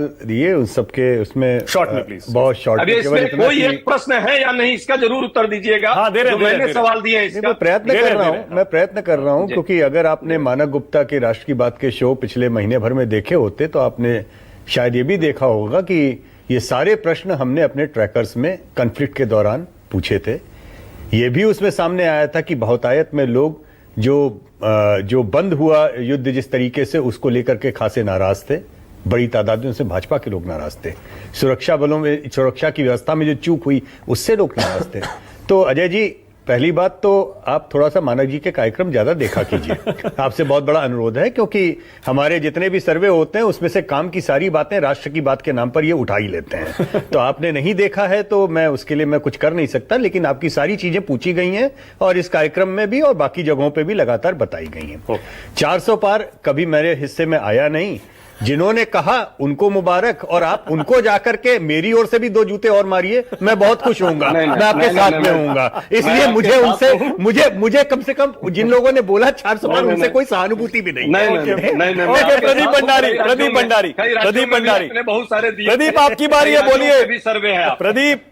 दिए उन सबके उसमें शॉर्ट में प्लीज। बहुत शॉर्ट अभी इसमें कोई एक प्रश्न है या नहीं, इसका जरूर उत्तर दीजिएगा। हाँ, दे रहे, जो दे रहे, मैंने दे रहे। सवाल दिए हैं इसका मैं प्रयत्न कर रहा हूँ मैं प्रयत्न कर रहा हूँ जी। क्योंकि अगर आपने मानक गुप्ता के राष्ट्र की बात के शो पिछले महीने भर में देखे होते तो आपने शायद ये भी देखा होगा कि ये सारे प्रश्न हमने अपने ट्रैकर्स में कॉन्फ्लिक्ट के दौरान पूछे थे। ये भी उसमें सामने आया था कि बहुतायत में लोग जो बंद हुआ युद्ध जिस तरीके से उसको लेकर के खासे नाराज थे। बड़ी तादाद में उनसे भाजपा के लोग नाराज थे। सुरक्षा बलों में, सुरक्षा की व्यवस्था में जो चूक हुई उससे लोग नाराज थे। तो अजय जी, पहली बात तो आप थोड़ा सा मानक जी के कार्यक्रम ज्यादा देखा कीजिए। आपसे बहुत बड़ा अनुरोध है, क्योंकि हमारे जितने भी सर्वे होते हैं उसमें से काम की सारी बातें राष्ट्र की बात के नाम पर ये उठा ही लेते हैं। तो आपने नहीं देखा है तो मैं उसके लिए मैं कुछ कर नहीं सकता, लेकिन आपकी सारी चीजें पूछी गई हैं और इस कार्यक्रम में भी और बाकी जगहों पर भी लगातार बताई गई हैं। 400 पार कभी मेरे हिस्से में आया नहीं। जिन्होंने कहा उनको मुबारक, और आप उनको जाकर के मेरी ओर से भी 2 जूते और मारिए, मैं बहुत खुश होऊंगा। मैं आपके साथ में होऊंगा। इसलिए मुझे उनसे मुझे कम से कम जिन लोगों ने बोला 400 पार, उनसे कोई सहानुभूति भी नहीं। प्रदीप भंडारी बहुत सारे दिए। प्रदीप, आपकी बारी है, बोलिए। सर्वे है प्रदीप